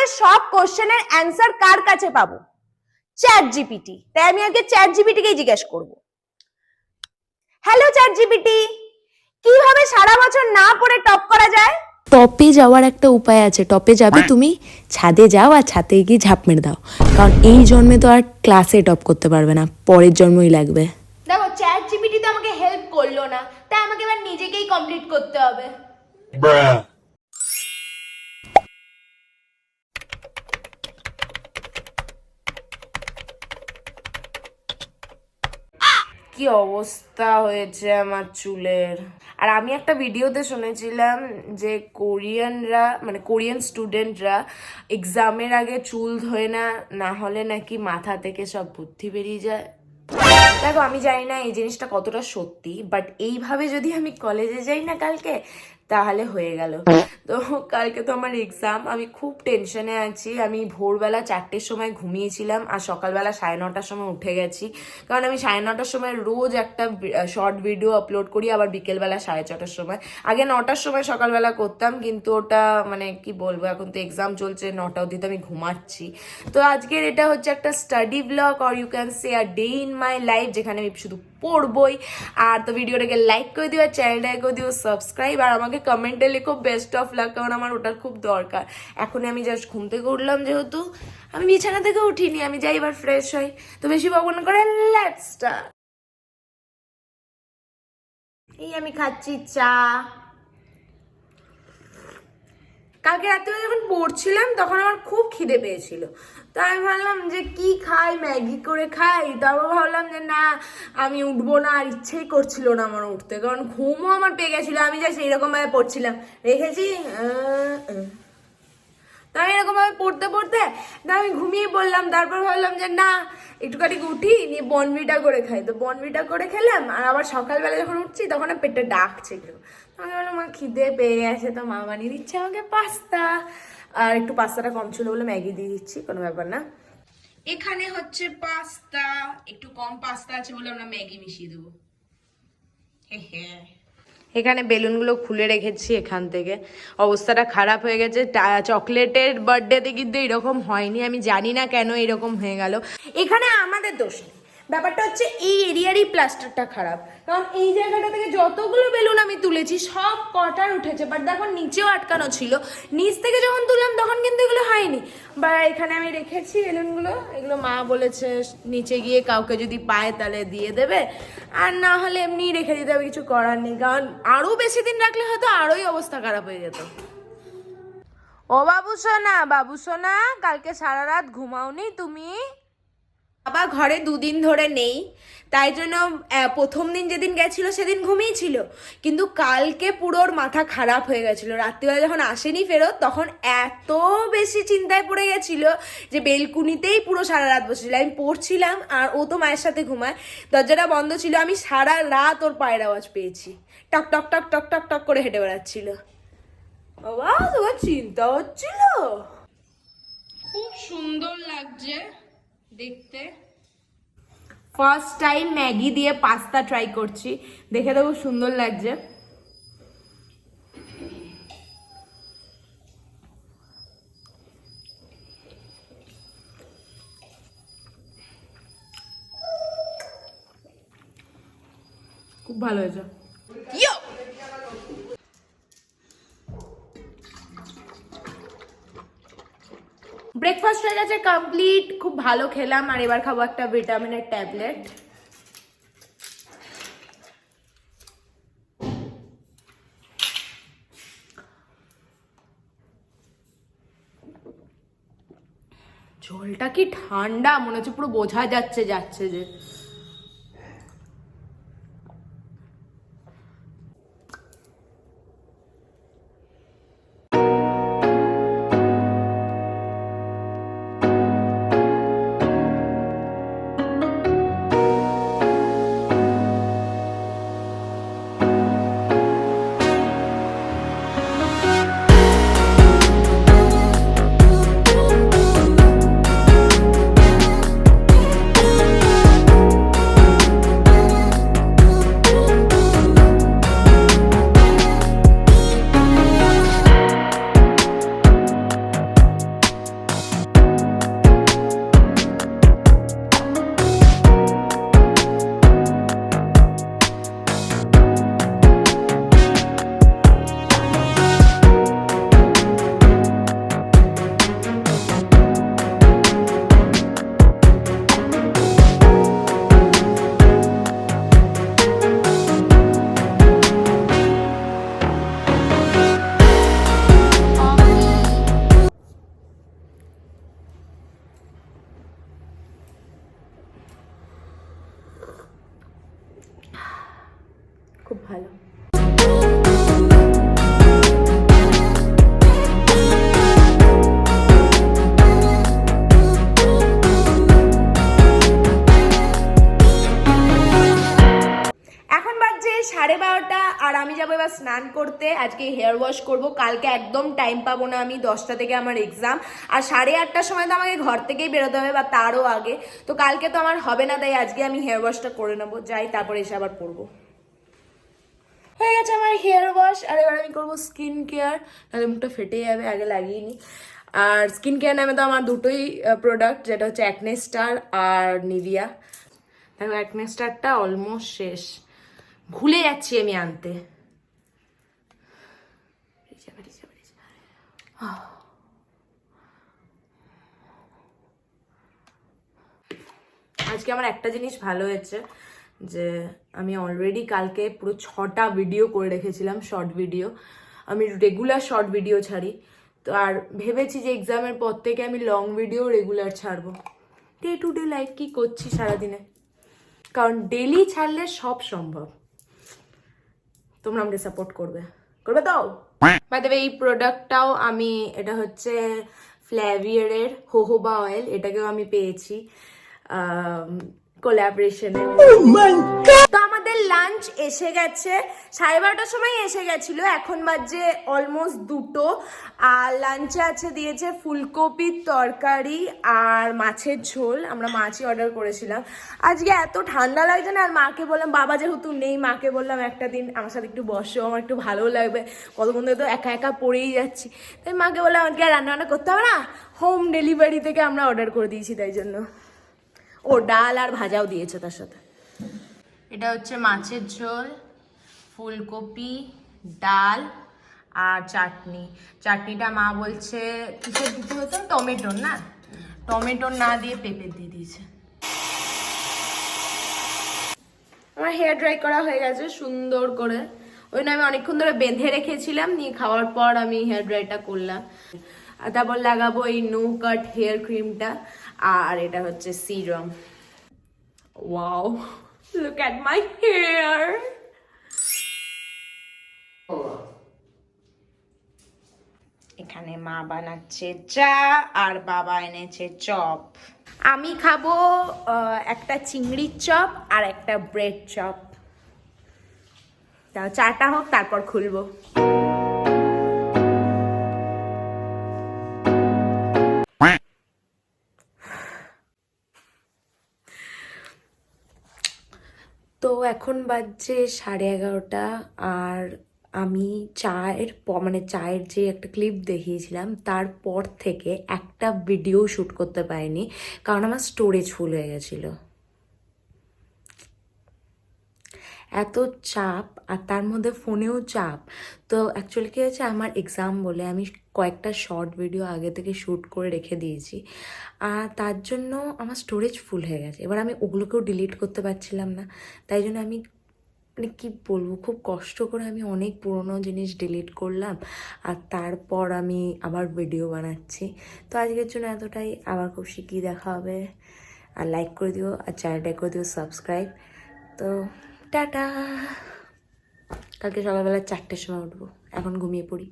তোমাদের সব কোশ্চেনের অ্যান্সার কার কাছে পাবো? Chat GPT. তাই আমি আগে চ্যাট জিপিটিকেই জিজ্ঞেস করব। হ্যালো চ্যাট জিপিটি, কিভাবে সারা বছর না পড়ে টপ করা যায়? টপে যাওয়ার একটা উপায় আছে। টপে যাবে তুমি, ছাদে যাও আর ছাদে গিয়ে ঝাঁপ মেরে দাও, কারণ এই জন্মে তো আর ক্লাসে টপ করতে পারবে না, পরের জন্মই লাগবে। দেখো চ্যাট জিপিটি তো আমাকে হেল্প করলো না, তাই আমাকে এবার নিজেকেই কমপ্লিট করতে হবে। কি অবস্থা হয়েছে আমার চুলের। আর আমি একটা ভিডিওতে শুনেছিলাম যে কোরিয়ান স্টুডেন্টরা এক্সামের আগে চুল ধোয় না, না হলে নাকি মাথা থেকে সব বুদ্ধি বেরিয়ে যায়। দেখো আমি জানি না এই জিনিসটা কতটা সত্যি, বাট এইভাবে যদি আমি কলেজে যাই না কালকে, তাহলে হয়ে গেল। তো কালকে তো আমার এক্সাম, আমি খুব টেনশনে আছি। আমি ভোরবেলা 4টের সময় ঘুমিয়েছিলাম আর সকালবেলা 9:30টার সময় উঠে গেছি, কারণ আমি 9:30টার সময় রোজ একটা শর্ট ভিডিও আপলোড করি, আবার বিকেলবেলা 6:30টার সময়। আগে 9টার সময় সকালবেলা করতাম, কিন্তু ওটা মানে কি বলবো, এখন তো এক্সাম চলছে, 9টা অবধি তো আমি ঘুমাচ্ছি। তো আজকের এটা হচ্ছে একটা study blog, or you can say a day in my life, যেখানে আমি শুধু পড়বই। আর তো ভিডিওটাকে লাইক করে দিও, আর চ্যানেলটাকে করে দিও সাবস্ক্রাইব, আর আমাকে কমেন্টে লিখো বেস্ট অফ লাক, কারণ আমার ওটার খুব দরকার। এখনই আমি জাস্ট ঘুম থেকে উঠলাম, যেহেতু আমি বিছানা থেকে উঠিনি, আমি যাই এবার ফ্রেশ হই। তো বেশি বকবক না করে লেটস স্টার্ট। এই আমি খাচ্ছি চা। কালকে রাত্রে যখন পড়ছিলাম তখন আমার খুব খিদে পেয়েছিল, তো আমি ভাবলাম যে কি খাই, ম্যাগি করে খাই। তারপর ভাবলাম যে না, আমি উঠবো না, আর ইচ্ছেই করছিল না আমার উঠতে, কারণ ঘুমও আমার পেয়ে গেছিলো। আমি যা সেইরকম ভাবে পড়ছিলাম, রেখেছি তো আমি এরকম ভাবে পড়তে পড়তে আমি ঘুমিয়ে পড়লাম। তারপর ভাবলাম যে না, একটুখানি উঠি, নিয়ে বনভিটা করে খাই। তো বনভিটা করে খেলাম, আর আবার সকালবেলা যখন উঠছি তখন পেটে ডাকছিল। আমি বললাম মা খিদে পেয়ে গেছে, তো মা বানিয়ে দিচ্ছে আমাকে পাস্তা। আর একটু পাস্তাটা কম ছিল বলে ম্যাগি দিয়ে দিচ্ছি, কোনো ব্যাপার না। এখানে হচ্ছে পাস্তা, একটু কম পাস্তা আছে বলে আমরা ম্যাগি মিশিয়ে দেবো। এখানে বেলুনগুলো খুলে রেখেছি, এখান থেকে অবস্থাটা খারাপ হয়ে গেছে। চকলেটের বার্থডেতে কিন্তু এরকম হয়নি, আমি জানি না কেন এরকম হয়ে গেল। এখানে আমাদের দোষ নেই, ব্যাপারটা হচ্ছে এই এরিয়ারই প্লাস্টারটা খারাপ, কারণ এই জায়গাটা থেকে যতগুলো বেলুন আমি তুলেছি সব কটার উঠেছে, বাট দেখো নিচেও আটকানো ছিল। নিচ থেকে যখন তুললাম তখন কিন্তু এগুলো হয়নি। বা এখানে আমি রেখেছি বেলুনগুলো, এগুলো মা বলেছে নিচে গিয়ে কাউকে যদি পায় তাহলে দিয়ে দেবে, আর না হলে এমনি রেখে দিতে হবে, কিছু করার নেই, কারণ আরো বেশি দিন রাখলে হয়তো আরোই অবস্থা খারাপ হয়ে যেত। ও বাবু সোনা, কালকে সারা রাত ঘুমাওনি তুমি? বাবা ঘরে 2 দিন ধরে নেই, তাই জন্য প্রথম দিন যেদিন গেছিল সেদিন ঘুমিয়েছিল, কিন্তু কালকে পুরো ওর মাথা খারাপ হয়ে গেছিল। রাত্রিবেলা যখন আসেনি ফেরত, তখন এত বেশি চিন্তায় পড়ে গেছিল যে বেলকুনিতেই পুরো সারা রাত বসেছিল। আমি পড়ছিলাম আর ও তো মায়ের সাথে ঘুমায়, দরজাটা বন্ধ ছিল, আমি সারা রাত ওর পায়ের আওয়াজ পেয়েছি, টক টক টক টক টক টক করে হেঁটে বেড়াচ্ছিল। বাবা তোমার চিন্তা হচ্ছিল? খুব সুন্দর লাগছে দেখতে। ফার্স্ট টাইম ম্যাগি দিয়ে পাস্তা ট্রাই করছি, দেখে তো খুব সুন্দর লাগছে। খুব ভালো হয়েছে। ব্রেকফাস্ট হয়ে গেছে কমপ্লিট, খুব ভালো খেলাম। আর এবার খাবো একটা ভিটামিনের ট্যাবলেট। জলটা কি ঠান্ডা, মনে হচ্ছে পুরো বোঝা যাচ্ছে যে। স্নান করতে, আজকে হেয়ার ওয়াশ করব। কালকে একদম টাইম পাবো না আমি, 10টা থেকে আমার এক্সাম, আর 8:30টার সময় তো আমাকে ঘর থেকেই বেরোতে হবে বা তারও আগে। তো কালকে তো আমার হবে না, তাই আজকে আমি হেয়ার ওয়াশটা করে নেবো, যাই তারপরে এসে আবার পরবো। হয়ে গেছে আমার হেয়ার ওয়াশ, আর এবার আমি করবো স্কিন কেয়ার, তাহলে মুখটা ফেটে যাবে, আগে লাগিয়ে নিই। আর স্কিন কেয়ার নামে তো আমার দুটোই প্রোডাক্ট, যেটা হচ্ছে অ্যাকনে স্টার আর নিভিয়া। দেখো অ্যাকনে স্টারটা অলমোস্ট শেষ, ভুলে যাচ্ছি আমি আনতে। আজকে আমার একটা জিনিস ভালো হয়েছে, যে আমি অলরেডি কালকে পুরো 6টা ভিডিও করে রেখেছিলাম, শর্ট ভিডিও। আমি রেগুলার শর্ট ভিডিও ছাড়ি, তো আর ভেবেছি যে এক্সামের পর থেকে আমি লং ভিডিও রেগুলার ছাড়বো। ডে টু ডে লাইফ কি করছি সারাদিনে, কারণ ডেলি ছাড়লে সব সম্ভব। তোমরা আমাকে সাপোর্ট করবে তো? বাই দ্য ওয়ে, এই প্রোডাক্টটাও আমি, এটা হচ্ছে ফ্ল্যাভিয়ারের হোহোবা অয়েল, এটাকেও আমি পেয়েছি কোলাবরেশনে। তো আমাদের লাঞ্চ এসে গেছে, 12:30টার সময় এসে গেছিল, এখন বাজে অলমোস্ট 2টো। আর লাঞ্চে আছে দিয়েছে ফুলকপির তরকারি আর মাছের ঝোল, আমরা মাছই অর্ডার করেছিলাম। আজকে এত ঠান্ডা লাগছে না, আর মাকে বললাম, বাবা যেহেতু নেই, মাকে বললাম একটা দিন আমার সাথে একটু বসো, আমার একটু ভালো লাগবে, কতক্ষণ ধরে তো একা একা পড়েই যাচ্ছি। তাই মাকে বললাম আমাকে আর রান্নাবান্না করতে হবে না, হোম ডেলিভারি থেকে আমরা অর্ডার করে দিয়েছি, তাই জন্য। ও ডাল আর ভাজাও দিয়েছে তার সাথে। এটা হচ্ছে মাছের ঝোল, ফুলকপি, ডাল আর চাটনি। চাটনিটা মা বলছে কিসের দিতে হতো, টমেটোর না, টমেটোর না দিয়ে পেঁপে দিয়ে দিয়েছে। আমার হেয়ার ড্রাই করা হয়ে গেছে সুন্দর করে, ওই জন্য আমি অনেকক্ষণ ধরে বেঁধে রেখেছিলাম, নিয়ে খাওয়ার পর আমি হেয়ার ড্রাইটা করলাম। আর তারপর লাগাবো এই নো কাট হেয়ার ক্রিমটা, আর এটা হচ্ছে serum. Wow, look at my hair. এখানে মা বানাচ্ছে চা আর বাবা এনেছে চপ। আমি খাবো একটা চিংড়ির চপ আর একটা ব্রেড চপ। তাও চাটা হোক, তারপর খুলবো। তো এখন বাজছে 11:30, আর আমি চায়ের যে একটা ক্লিপ দেখিয়েছিলাম, তারপর থেকে একটা ভিডিও শ্যুট করতে পারিনি, কারণ আমার স্টোরেজ ফুল হয়ে গেছিলো। এত চাপ, আর তার মধ্যে ফোনেও চাপ। তো অ্যাকচুয়ালি কী হয়েছে, আমার এক্সাম বলে আমি কয়েকটা শর্ট ভিডিও আগে থেকে শ্যুট করে রেখে দিয়েছি, আর তার জন্য আমার স্টোরেজ ফুল হয়ে গেছে। এবার আমি ওগুলোকেও ডিলিট করতে পারছিলাম না, তাই জন্য আমি মানে কী বলবো, খুব কষ্ট করে আমি অনেক পুরনো জিনিস ডিলিট করলাম, আর তারপর আমি আবার ভিডিও বানাচ্ছি। তো আজকের জন্য এতটাই, আবার খুব শিগগিরই দেখা হবে। আর লাইক করে দিও, আর চ্যানেলটা করে দিও সাবস্ক্রাইব। তো টাটা। কালকে সকালবেলা 4টের সময় উঠবো, এখন ঘুমিয়ে পড়ি।